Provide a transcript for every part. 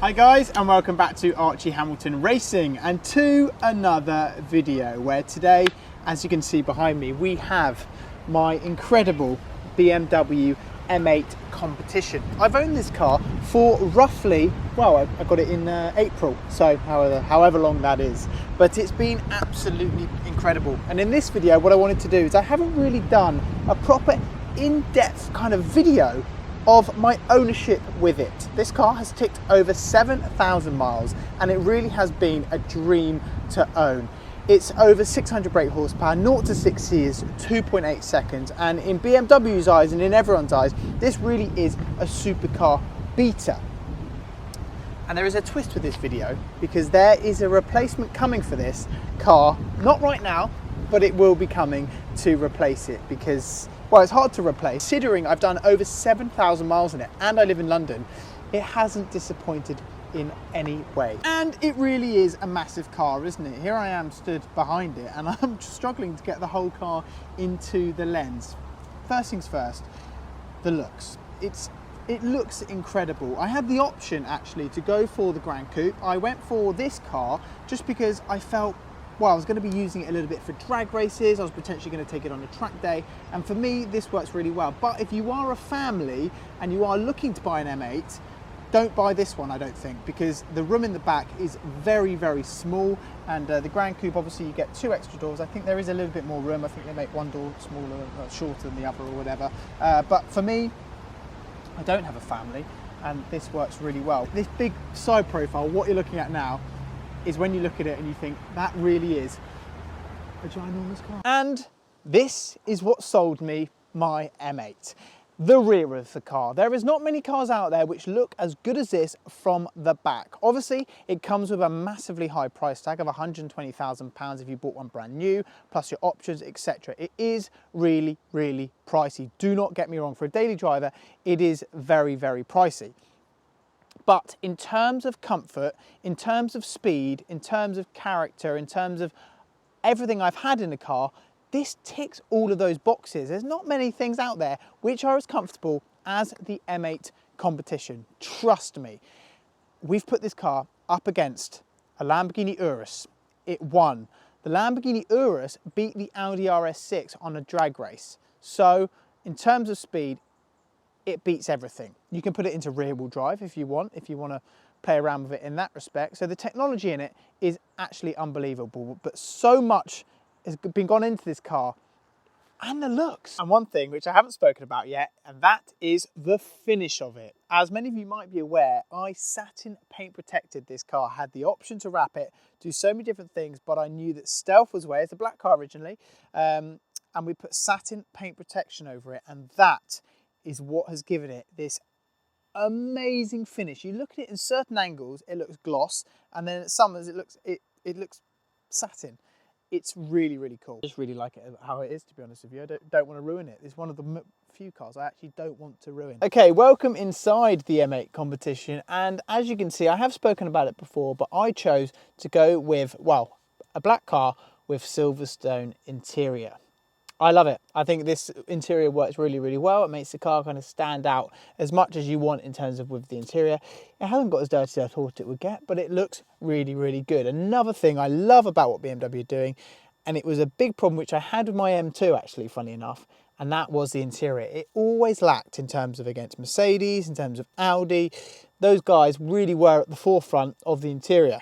Hi guys, and welcome back to Archie Hamilton Racing and to another video where today, as you can see behind me, we have my incredible BMW M8 Competition. I've owned this car for roughly, well, I got it in April, so however long that is, but it's been absolutely incredible. And in this video, what I wanted to do is I haven't really done a proper in-depth kind of video of my ownership with it. This car has ticked over 7,000 miles and it really has been a dream to own. It's over 600 brake horsepower, 0 to 60 is 2.8 seconds, and in BMW's eyes and in everyone's eyes, this really is a supercar beater. And there is a twist with this video because there is a replacement coming for this car, not right now, but it will be coming to replace it because, well, it's hard to replace. Considering I've done over 7,000 miles in it and I live in London, it hasn't disappointed in any way. And it really is a massive car, isn't it? Here I am stood behind it and I'm struggling to get the whole car into the lens. First things first, the looks. It looks incredible. I had the option actually to go for the Grand Coupe. I went for this car just because I felt, well, I was going to be using it a little bit for drag races. I was potentially going to take it on a track day. And for me, this works really well. But if you are a family and you are looking to buy an M8, don't buy this one, I don't think, because the room in the back is very, very small. And the Grand Coupe, obviously you get 2 extra doors. I think there is a little bit more room. I think they make one door smaller, shorter than the other or whatever. But for me, I don't have a family and this works really well. This big side profile, what you're looking at now, is when you look at it and you think that really is a ginormous car. And this is what sold me my M8. The rear of the car. There is not many cars out there which look as good as this from the back. Obviously, it comes with a massively high price tag of £120,000 if you bought one brand new, plus your options, etc. It is really, really pricey. Do not get me wrong, for a daily driver, it is very, very pricey. But in terms of comfort, in terms of speed, in terms of character, in terms of everything I've had in a car, this ticks all of those boxes. There's not many things out there which are as comfortable as the M8 Competition. Trust me. We've put this car up against a Lamborghini Urus. It won. The Lamborghini Urus beat the Audi RS6 on a drag race. So in terms of speed, it beats everything. You can put it into rear-wheel drive if you want to play around with it in that respect. So the technology in it is actually unbelievable, but so much has been gone into this car and the looks. And one thing which I haven't spoken about yet, and that is the finish of it. As many of you might be aware, I satin paint protected this car. I had the option to wrap it, do so many different things, but I knew that stealth was where. It's a black car originally, and we put satin paint protection over it, and that is what has given it this amazing finish. You look at it in certain angles, it looks gloss, and then at some it looks satin. It's really, really cool. I just really like it how it is, to be honest with you. I don't want to ruin it. It's one of the few cars I actually don't want to ruin. Okay, welcome inside the M8 Competition, and as you can see, I have spoken about it before, but I chose to go with, well, a black car with Silverstone interior. I love it. I think this interior works really, really well. It makes the car kind of stand out as much as you want in terms of with the interior. It hasn't got as dirty as I thought it would get, but it looks really, really good. Another thing I love about what BMW are doing, and it was a big problem which I had with my M2 actually, funny enough, and that was the interior. It always lacked in terms of against Mercedes, in terms of Audi. Those guys really were at the forefront of the interior.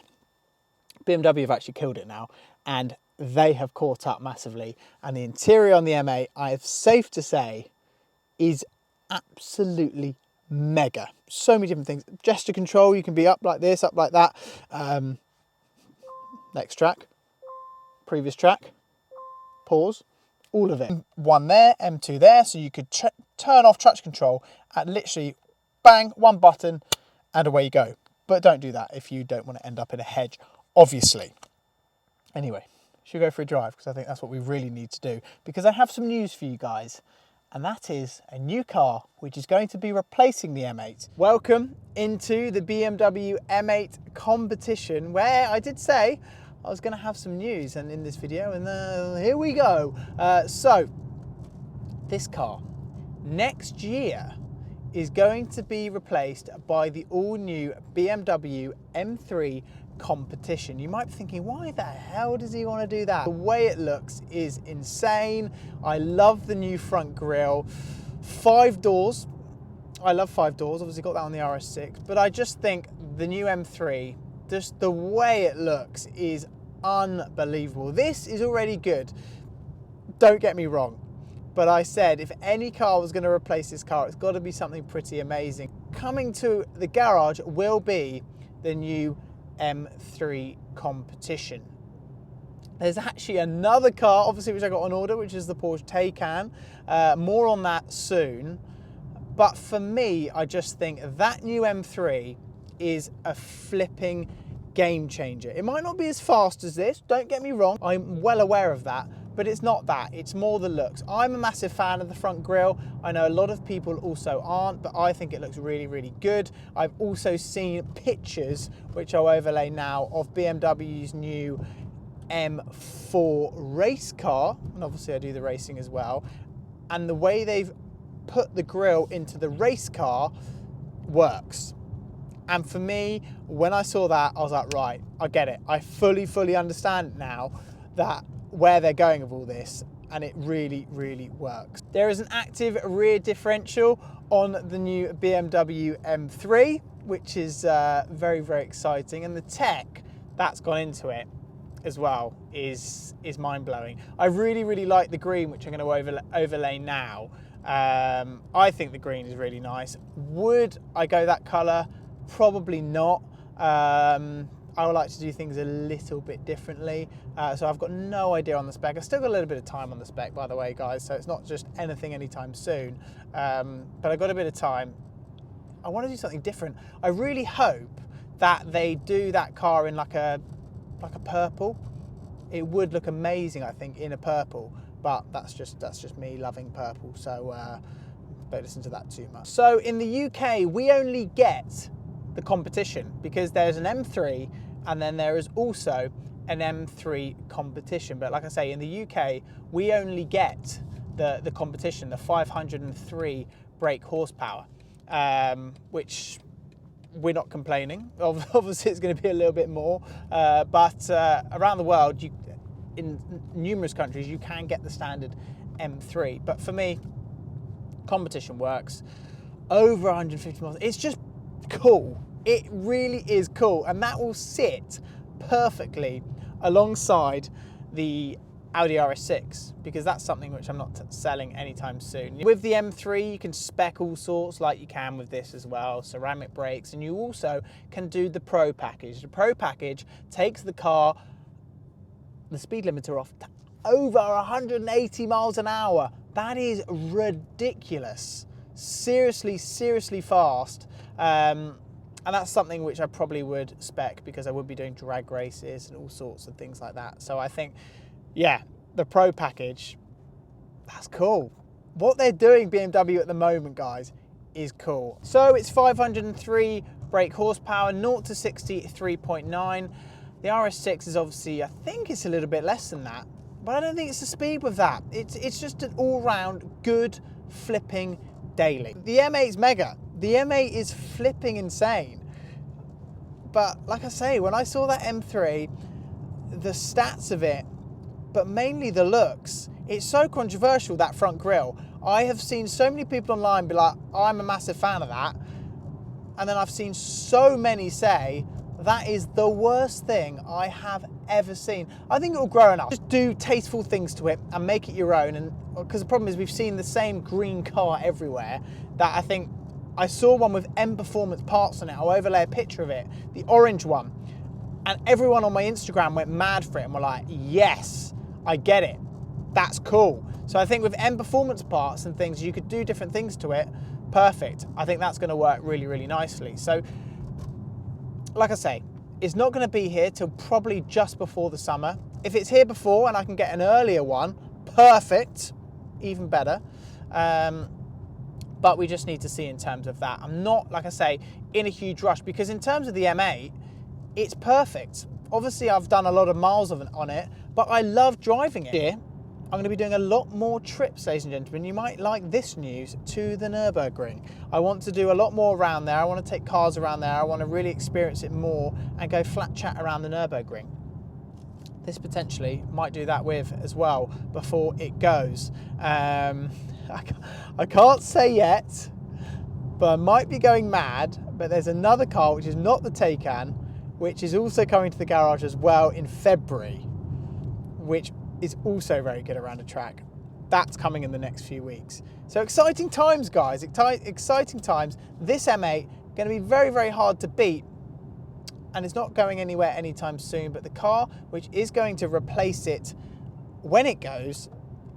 BMW have actually killed it now, and they have caught up massively, and the interior on the M8, I have safe to say, is absolutely mega. So many different things. Gesture control, you can be up like this, up like that. Next track, previous track, pause, all of it. M1 there, M2 there, so you could turn off traction control at literally bang, one button, and away you go. But don't do that if you don't want to end up in a hedge, obviously. Anyway, should we go for a drive? Because I think that's what we really need to do. Because I have some news for you guys. And that is a new car which is going to be replacing the M8. Welcome into the BMW M8 Competition, where I did say I was going to have some news and in this video, and here we go. So this car next year is going to be replaced by the all-new BMW M3 Competition. You might be thinking, why the hell does he want to do that? The way it looks is insane. I love the new front grille. 5 doors. I love 5 doors, obviously got that on the RS6, but I just think the new M3, just the way it looks is unbelievable. This is already good, don't get me wrong, but I said if any car was going to replace this car, it's got to be something pretty amazing. Coming to the garage will be the new M3 Competition. There's actually another car, obviously, which I got on order, which is the Porsche Taycan. More on that soon. But for me, I just think that new M3 is a flipping game changer. It might not be as fast as this, don't get me wrong, I'm well aware of that, but it's not that, it's more the looks. I'm a massive fan of the front grille. I know a lot of people also aren't, but I think it looks really, really good. I've also seen pictures, which I'll overlay now, of BMW's new M4 race car, and obviously I do the racing as well, and the way they've put the grille into the race car works. And for me, when I saw that, I was like, right, I get it. I fully understand now that where they're going with all this, and it really, really works. There is an active rear differential on the new BMW M3, which is very, very exciting. And the tech that's gone into it as well is mind-blowing. I really, really like the green, which I'm going to overlay now. I think the green is really nice. Would I go that colour? Probably not. I would like to do things a little bit differently. So I've got no idea on the spec. I've still got a little bit of time on the spec, by the way, guys, so it's not just anything anytime soon. But I've got a bit of time. I want to do something different. I really hope that they do that car in like a purple. It would look amazing, I think, in a purple. But that's just me loving purple, so don't listen to that too much. So in the UK, we only get the Competition because there's an M3 and then there is also an M3 Competition. But like I say, in the UK, we only get the Competition, the 503 brake horsepower, which we're not complaining. Obviously, it's going to be a little bit more, but around the world, in numerous countries, you can get the standard M3. But for me, Competition works. Over 150 miles. It's just cool. It really is cool. And that will sit perfectly alongside the Audi RS6, because that's something which I'm not selling anytime soon. With the M3, you can spec all sorts like you can with this as well, ceramic brakes, and you also can do the Pro package. The Pro package takes the car, the speed limiter off to over 180 miles an hour. That is ridiculous. Seriously fast. And that's something which I probably would spec because I would be doing drag races and all sorts of things like that. So I think, yeah, the Pro package, that's cool. What they're doing, BMW, at the moment, guys, is cool. So it's 503 brake horsepower, 0 to 60, 3.9. The RS6 is obviously, I think it's a little bit less than that, but I don't think it's the speed with that. It's just an all-round good flipping daily. The M8 is mega. The M8 is flipping insane. But like I say, when I saw that M3, the stats of it, but mainly the looks, it's so controversial, that front grille. I have seen so many people online be like, I'm a massive fan of that. And then I've seen so many say, that is the worst thing I have ever seen. I think it will grow enough. Just do tasteful things to it and make it your own. And because the problem is we've seen the same green car everywhere, that I think I saw one with M Performance parts on it. I'll overlay a picture of it, the orange one. And everyone on my Instagram went mad for it and were like, yes, I get it. That's cool. So I think with M Performance parts and things, you could do different things to it. Perfect. I think that's going to work really, really nicely. So like I say, it's not going to be here till probably just before the summer. If it's here before and I can get an earlier one, perfect, even better. But we just need to see in terms of that. I'm not, like I say, in a huge rush, because in terms of the M8, it's perfect. Obviously, I've done a lot of miles on it, but I love driving it. Here, I'm going to be doing a lot more trips, ladies and gentlemen. You might like this news, to the Nürburgring. I want to do a lot more around there. I want to take cars around there. I want to really experience it more and go flat chat around the Nürburgring. This potentially might do that with as well before it goes. I can't say yet, but I might be going mad. But there's another car which is not the Taycan, which is also coming to the garage as well in February, which is also very good around a track. That's coming in the next few weeks. So exciting times, guys, exciting times. This M8 going to be very, very hard to beat, and it's not going anywhere anytime soon, but the car which is going to replace it when it goes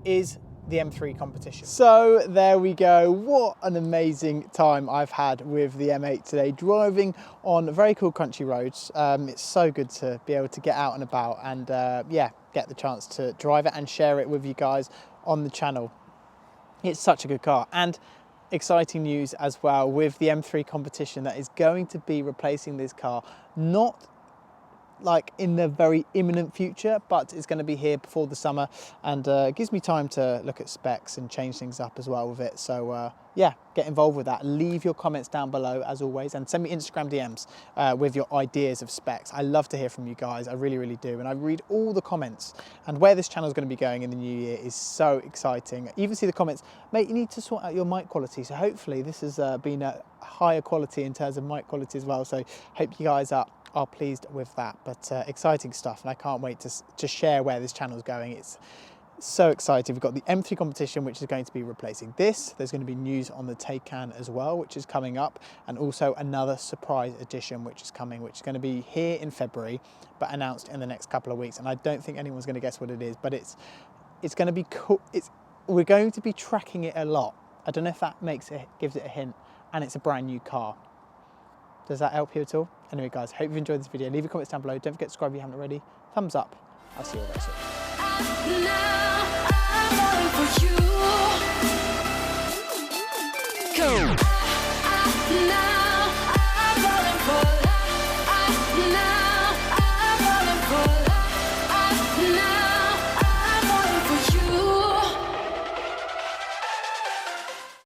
is the M3 Competition. So there we go. What an amazing time I've had with the M8 today, driving on very cool country roads. It's so good to be able to get out and about and yeah, get the chance to drive it and share it with you guys on the channel. It's such a good car, and exciting news as well with the M3 Competition that is going to be replacing this car, not like in the very imminent future, but it's going to be here before the summer, and it gives me time to look at specs and change things up as well with it. So yeah, get involved with that. Leave your comments down below as always, and send me Instagram DMs with your ideas of specs. I love to hear from you guys, I really, really do, and I read all the comments. And where this channel is going to be going in the new year is so exciting. I even see the comments, mate, you need to sort out your mic quality. So hopefully this has been a higher quality in terms of mic quality as well. So hope you guys are pleased with that. But exciting stuff, and I can't wait to share where this channel is going. It's so exciting. We've got the M3 Competition, which is going to be replacing this. There's going to be news on the Taycan as well, which is coming up, and also another surprise edition which is coming, which is going to be here in February but announced in the next couple of weeks. And I don't think anyone's going to guess what it is, but it's going to be cool. We're going to be tracking it a lot. I don't know if that gives it a hint, and it's a brand new car. Does that help you at all? Anyway, guys, hope you've enjoyed this video. Leave your comments down below. Don't forget to subscribe if you haven't already. Thumbs up. I'll see you all very soon. Now I'm falling for you. Cool.